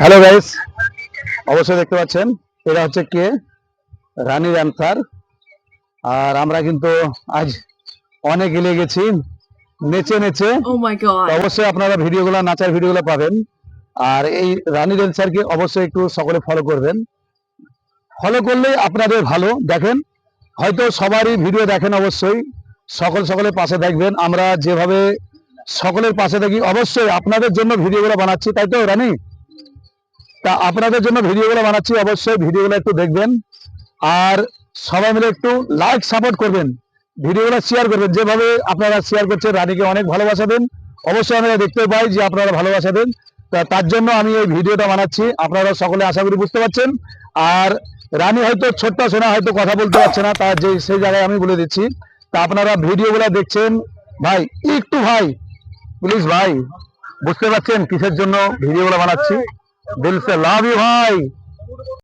Hello guys, অবশ্যই দেখতে পাচ্ছেন এটা হচ্ছে কে রানীর অ্যান্সার। আর আমরা কিন্তু আজ অনেক এগিয়ে গেছি নেচে নেচে। Oh my god. অবশ্যই আপনারা ভিডিওগুলো নাচার ভিডিওগুলো পাবেন। আর এই রানীর অ্যান্সারকে অবশ্যই একটু সকলে ফলো করবেন। ফলো করলে আপনাদের ভালো। দেখেন, হয়তো সবারই ভিডিও দেখেন, অবশ্যই সকলের পাশে দেখবেন। আমরা যেভাবে সকলের পাশে থাকি, অবশ্যই আপনাদের জন্য ভিডিওগুলো বানাচ্ছি, তাই তো রানী? তা আপনাদের জন্য ভিডিওগুলো বানাচ্ছি, অবশ্যই ভিডিওগুলো একটু দেখবেন। আর সবাই মিলে একটু লাইক সাপোর্ট করবেন, ভিডিওগুলো শেয়ার করবেন। যেভাবে আপনারা শেয়ার করছেন, রানীকে অনেক ভালোবাসা দেন। অবশ্যই আমরা দেখতে পাই যে আপনারা ভালোবাসা দেন। তার জন্য আমি এই ভিডিওটা বানাচ্ছি। আপনারা সকলে আশা করি বুঝতে পারছেন। আর রানী হয়তো ছোট্ট সোনা হয়তো কথা বলতে পারছে না, তার যে সেই জায়গায় আমি বলে দিচ্ছি। তা আপনারা ভিডিওগুলো দেখছেন, ভাই একটু ভাই প্লিজ ভাই, বুঝতে পারছেন কিসের জন্য ভিডিওগুলো বানাচ্ছি। দিল সে লাভ ইউ ভাই।